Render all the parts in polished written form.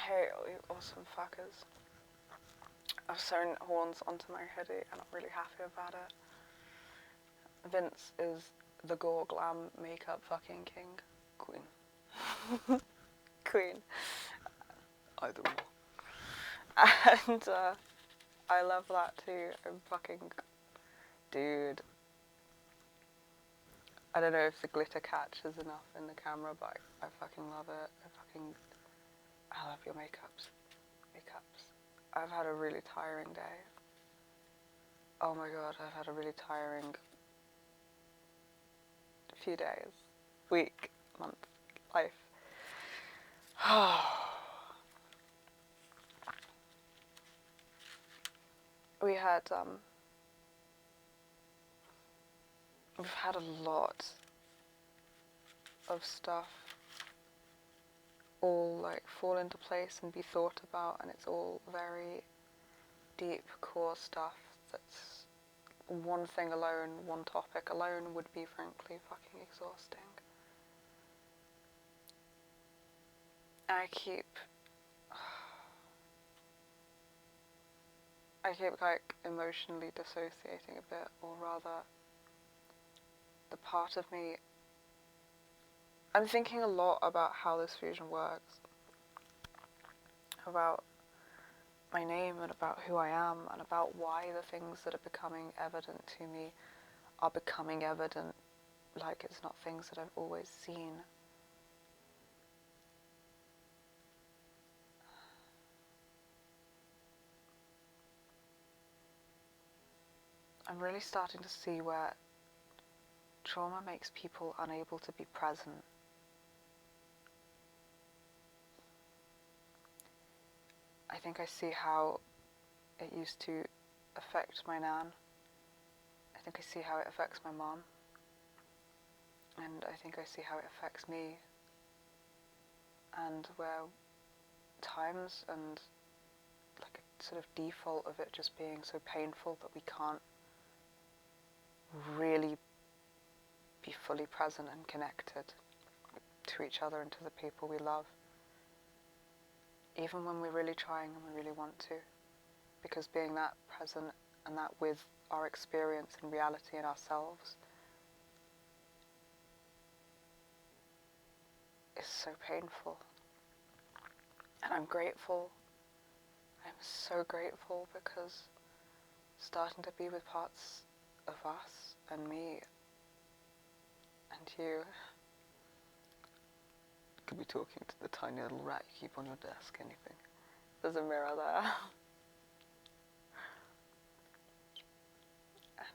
Hey, all you awesome fuckers. I've sewn horns onto my hoodie and I'm really happy about it. Vince is the gore glam makeup fucking king. Queen. Queen. Either or. And I love that too. I'm fucking... Dude. I don't know if the glitter catches enough in the camera, but I fucking love it. I love your makeups. I've had a really tiring day. Oh my god, I've had a really tiring few days, week, month, life. We've had a lot of stuff all like fall into place and be thought about, and it's all very deep core stuff that's one thing alone, one topic alone would be frankly fucking exhausting. I keep like emotionally dissociating a bit, or rather the part of me, I'm thinking a lot about how this fusion works, about my name and about who I am and about why the things that are becoming evident to me are becoming evident, like it's not things that I've always seen. I'm really starting to see where trauma makes people unable to be present. I think I see how it used to affect my nan. I think I see how it affects my mom. And I think I see how it affects me. And where times and like a sort of default of it just being so painful that we can't really be fully present and connected to each other and to the people we love, even when we're really trying and we really want to, because being that present and that with our experience and reality in ourselves is so painful. And I'm grateful. I'm so grateful, because starting to be with parts of us and me and you. Could be talking to the tiny little rat you keep on your desk, anything. There's a mirror there.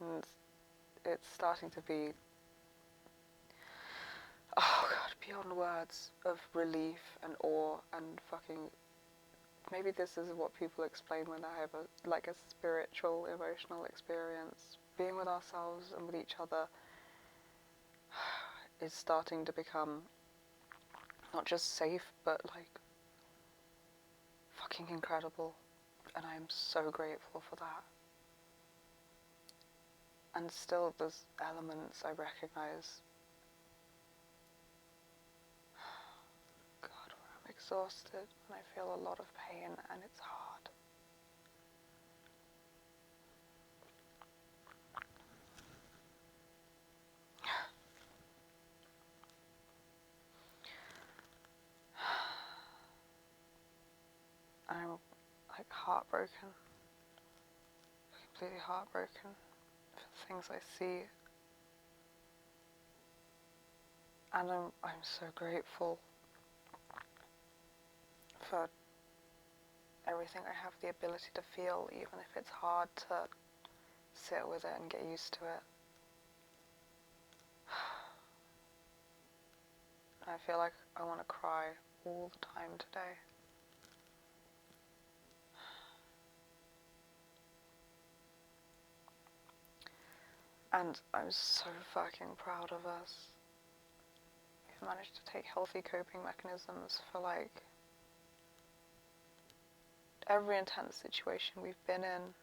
And it's starting to be, oh god, beyond words of relief and awe and fucking, maybe this is what people explain when they have a spiritual, emotional experience. Being with ourselves and with each other is starting to become not just safe, but like fucking incredible. And I am so grateful for that. And still there's elements I recognize, God, where I'm exhausted and I feel a lot of pain and it's hard. I'm like heartbroken, completely heartbroken for the things I see. And I'm so grateful for everything I have the ability to feel, even if it's hard to sit with it and get used to it. I feel like I want to cry all the time today. And I'm so fucking proud of us. We've managed to take healthy coping mechanisms for like every intense situation we've been in.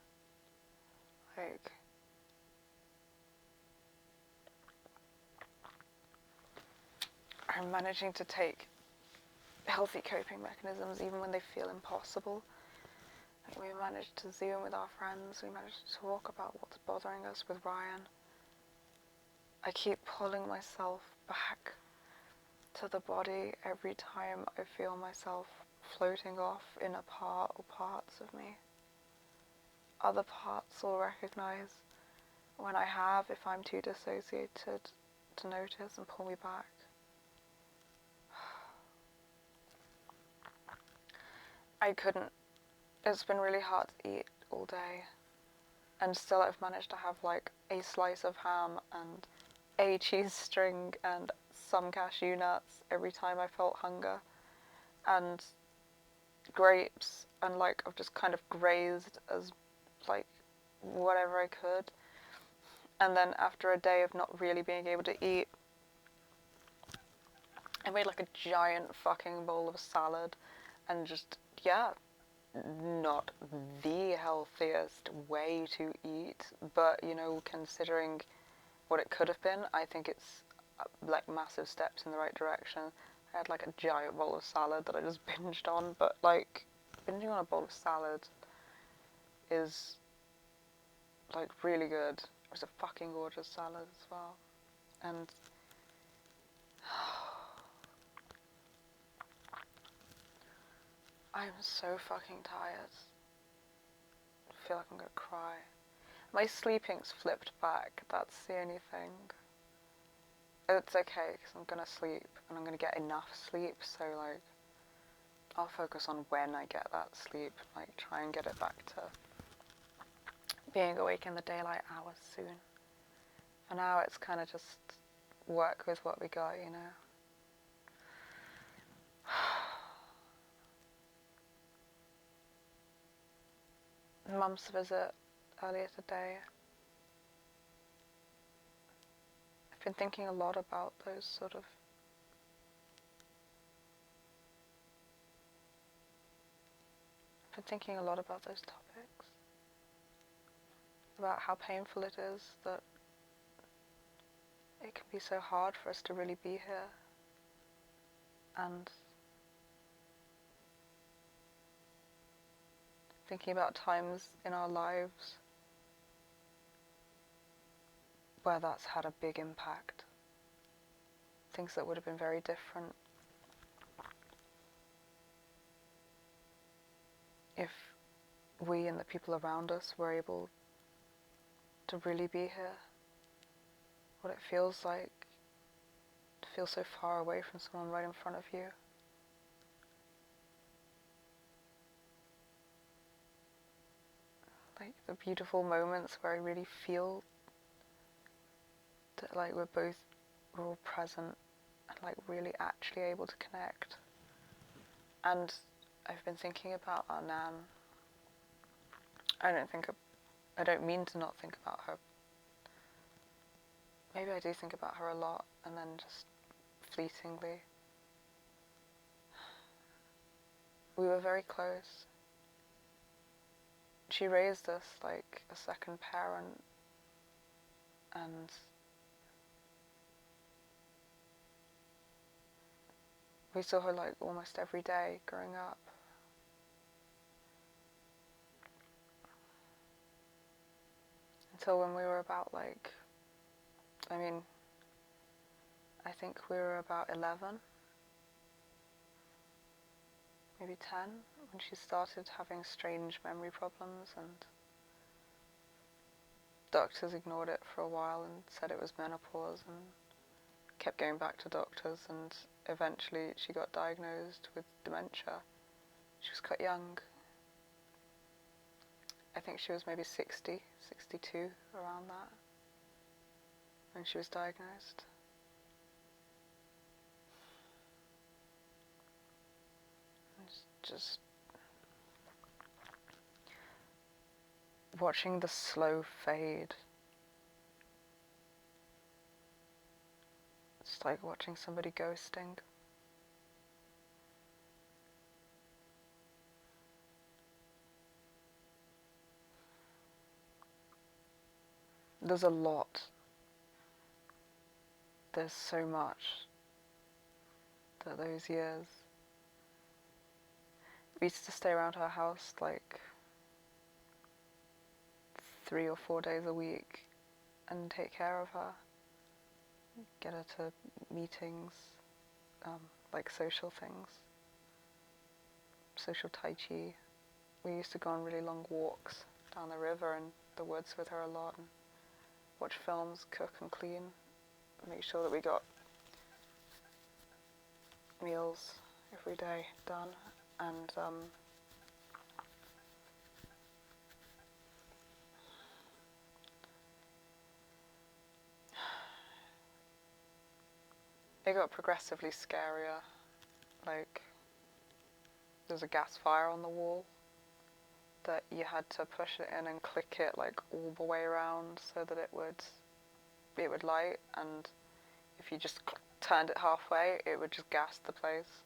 Like, I'm managing to take healthy coping mechanisms even when they feel impossible. Like we managed to Zoom with our friends, we managed to talk about what's bothering us with Ryan. I keep pulling myself back to the body every time I feel myself floating off in a part or parts of me. Other parts will recognize when I have, if I'm too dissociated to notice and pull me back. I couldn't. It's been really hard to eat all day, and still I've managed to have like a slice of ham and a cheese string and some cashew nuts every time I felt hunger, and grapes, and like I've just kind of grazed as like whatever I could. And then after a day of not really being able to eat, I made like a giant fucking bowl of salad, and just, yeah, not the healthiest way to eat, but you know, considering what it could have been, I think it's like massive steps in the right direction. I had like a giant bowl of salad that I just binged on, but like binging on a bowl of salad is like really good. It was a fucking gorgeous salad as well. And I'm so fucking tired. I feel like I'm gonna cry. My sleeping's flipped back, that's the only thing. It's okay, because I'm gonna sleep, and I'm gonna get enough sleep, so like, I'll focus on when I get that sleep, like try and get it back to being awake in the daylight hours soon. For now, it's kind of just work with what we got, you know. Mum's visit earlier today. I've been thinking a lot about those sort of I've been thinking a lot about those topics. About how painful it is that it can be so hard for us to really be here. And thinking about times in our lives where that's had a big impact. Things that would have been very different if we and the people around us were able to really be here. What it feels like to feel so far away from someone right in front of you. Like the beautiful moments where I really feel that like we're all present and like really actually able to connect. And I've been thinking about our Nan. I don't mean to not think about her. Maybe I do think about her a lot, and then just fleetingly. We were very close. She raised us like a second parent, and we saw her like almost every day growing up. Until when we were about like, I think we were about 11, maybe 10, when she started having strange memory problems, and doctors ignored it for a while and said it was menopause, and kept going back to doctors, and eventually she got diagnosed with dementia. She was quite young. I think she was maybe 60, 62, around that, when she was diagnosed. Just watching the slow fade. It's like watching somebody ghosting. There's a lot. There's so much that those years We used to stay around her house like 3 or 4 days a week and take care of her, get her to meetings, like social things, social tai chi. We used to go on really long walks down the river and the woods with her a lot, and watch films, cook and clean, make sure that we got meals every day done. And it got progressively scarier. Like, there's a gas fire on the wall that you had to push it in and click it like all the way around so that it would light, and if you just turned it halfway, it would just gas the place.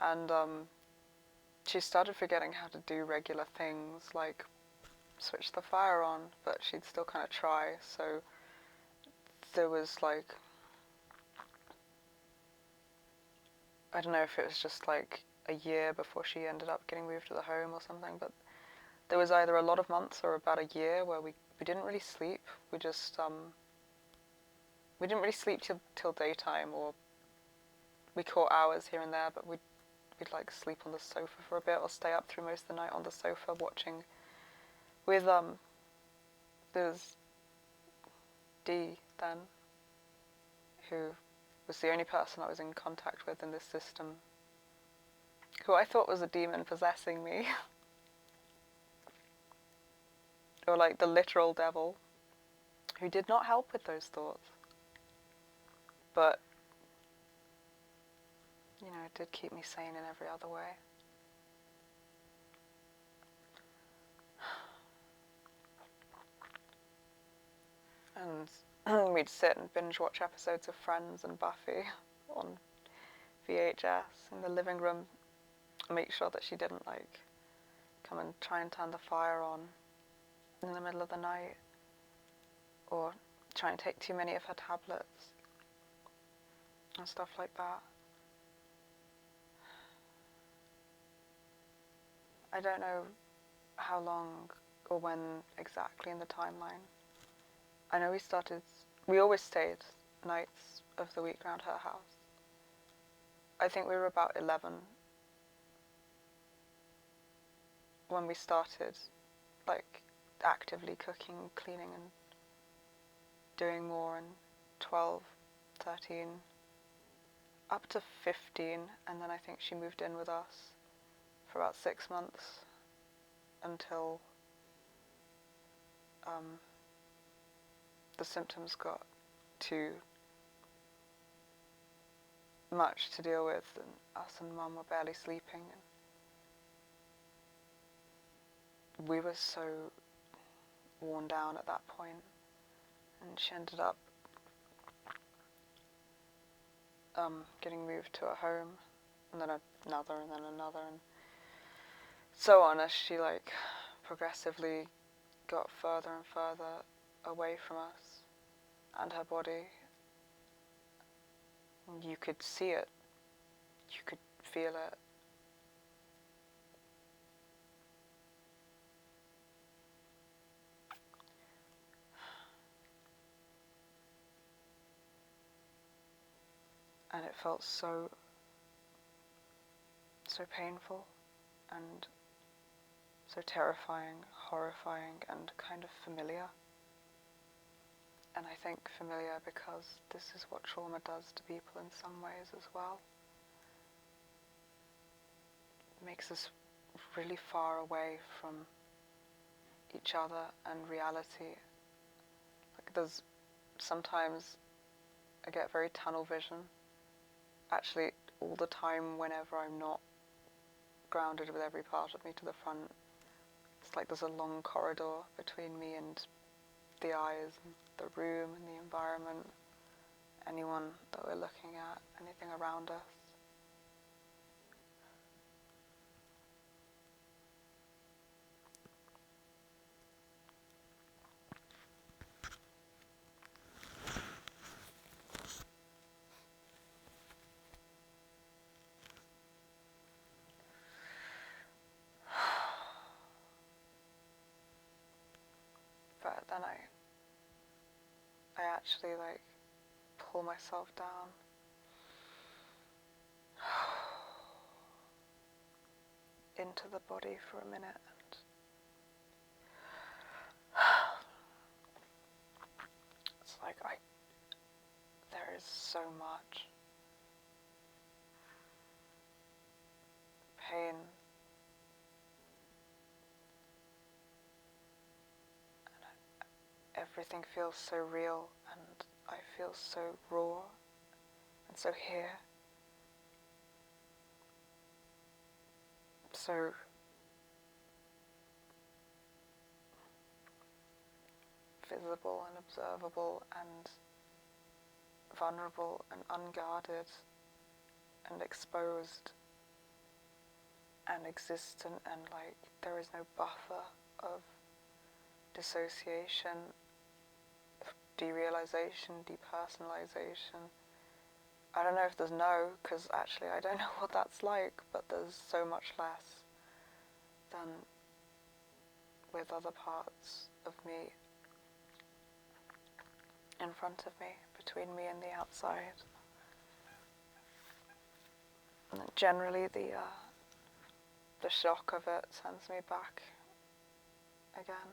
And she started forgetting how to do regular things like switch the fire on, but she'd still kind of try. So there was like, I don't know if it was just like a year before she ended up getting moved to the home or something, but there was either a lot of months or about a year where we didn't really sleep. We just we didn't really sleep till daytime, or we caught hours here and there, but we'd like sleep on the sofa for a bit or stay up through most of the night on the sofa watching with there's Dee then, who was the only person I was in contact with in this system, who I thought was a demon possessing me. Or like the literal devil, who did not help with those thoughts. But, you know, it did keep me sane in every other way. And we'd sit and binge watch episodes of Friends and Buffy on VHS in the living room, make sure that she didn't like come and try and turn the fire on in the middle of the night, or try and take too many of her tablets and stuff like that. I don't know how long or when exactly in the timeline. I know we always stayed nights of the week around her house. I think we were about 11 when we started, like, actively cooking, cleaning and doing more, and 12, 13, up to 15, and then I think she moved in with us for about 6 months until the symptoms got too much to deal with, and us and Mum were barely sleeping, and we were so worn down at that point, and she ended up getting moved to a home, and then another, and then another, and so on, as she like progressively got further and further away from us and her body. You could see it, you could feel it. And it felt so painful and so terrifying, horrifying, and kind of familiar. And I think familiar because this is what trauma does to people in some ways as well. It makes us really far away from each other and reality. Like, there's sometimes I get very tunnel vision, actually all the time whenever I'm not grounded with every part of me to the front. It's like there's a long corridor between me and the eyes and the room and the environment, anyone that we're looking at, anything around us. But then I actually like pull myself down. Into the body for a minute, and it's like there is so much pain and everything feels so real, and I feel so raw and so here, so visible and observable and vulnerable and unguarded and exposed and existent, and like there is no buffer of dissociation, derealization, depersonalization. I don't know if there's no, because actually I don't know what that's like, but there's so much less than with other parts of me in front of me, between me and the outside. And generally the shock of it sends me back again.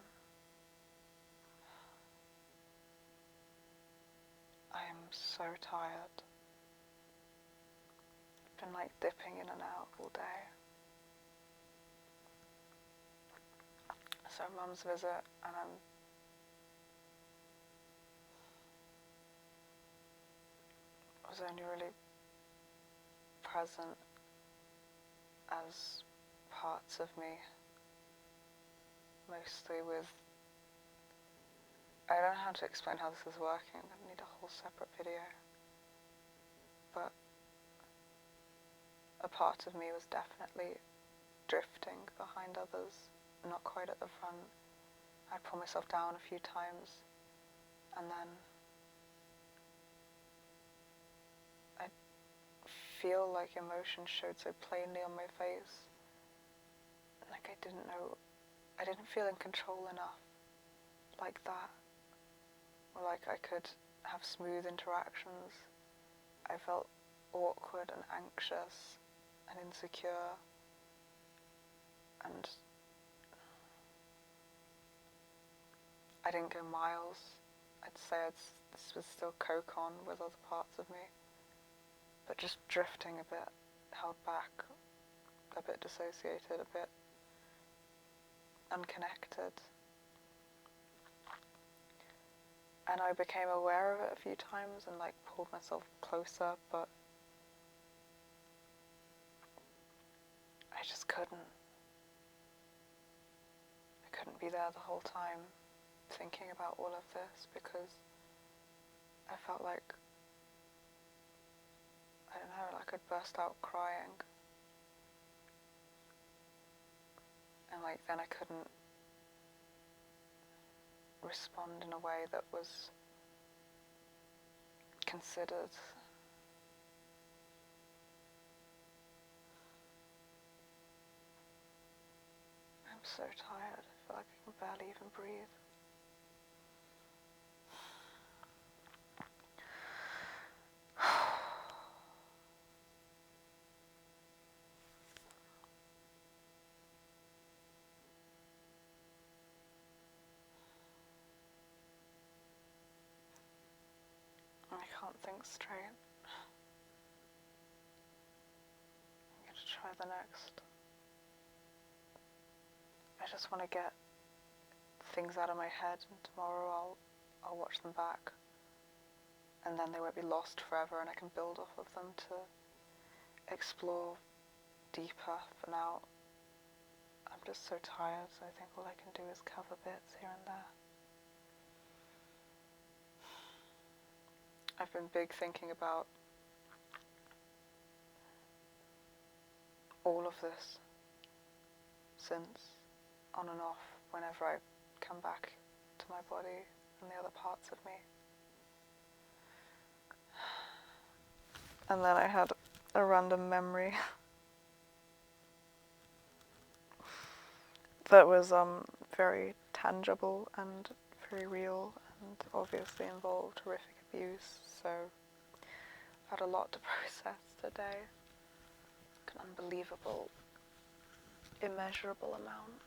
I am so tired. I've been like dipping in and out all day. So Mum's visit, and I was only really present as parts of me, mostly with, I don't know how to explain how this is working, I need a whole separate video, but a part of me was definitely drifting behind others, not quite at the front. I'd pull myself down a few times, and then I'd feel like emotion showed so plainly on my face, like I didn't feel in control enough, like that, or like I could have smooth interactions. I felt awkward and anxious and insecure, and I didn't go miles. I'd say this was still co-con with other parts of me, but just drifting a bit, held back, a bit dissociated, a bit unconnected. And I became aware of it a few times and like pulled myself closer, but I just couldn't. I couldn't be there the whole time thinking about all of this, because I felt like, I don't know, like I'd burst out crying. And like then I couldn't respond in a way that was considered. I'm so tired, I feel like I can barely even breathe. I can't think straight. I'm going to try the next. I just want to get things out of my head, and tomorrow I'll watch them back, and then they won't be lost forever, and I can build off of them to explore deeper. For now, I'm just so tired, so I think all I can do is cover bits here and there. I've been big thinking about all of this since, on and off, whenever I come back to my body and the other parts of me. And then I had a random memory that was very tangible and very real and obviously involved horrific abuse, so I've had a lot to process today. Like an unbelievable, immeasurable amount.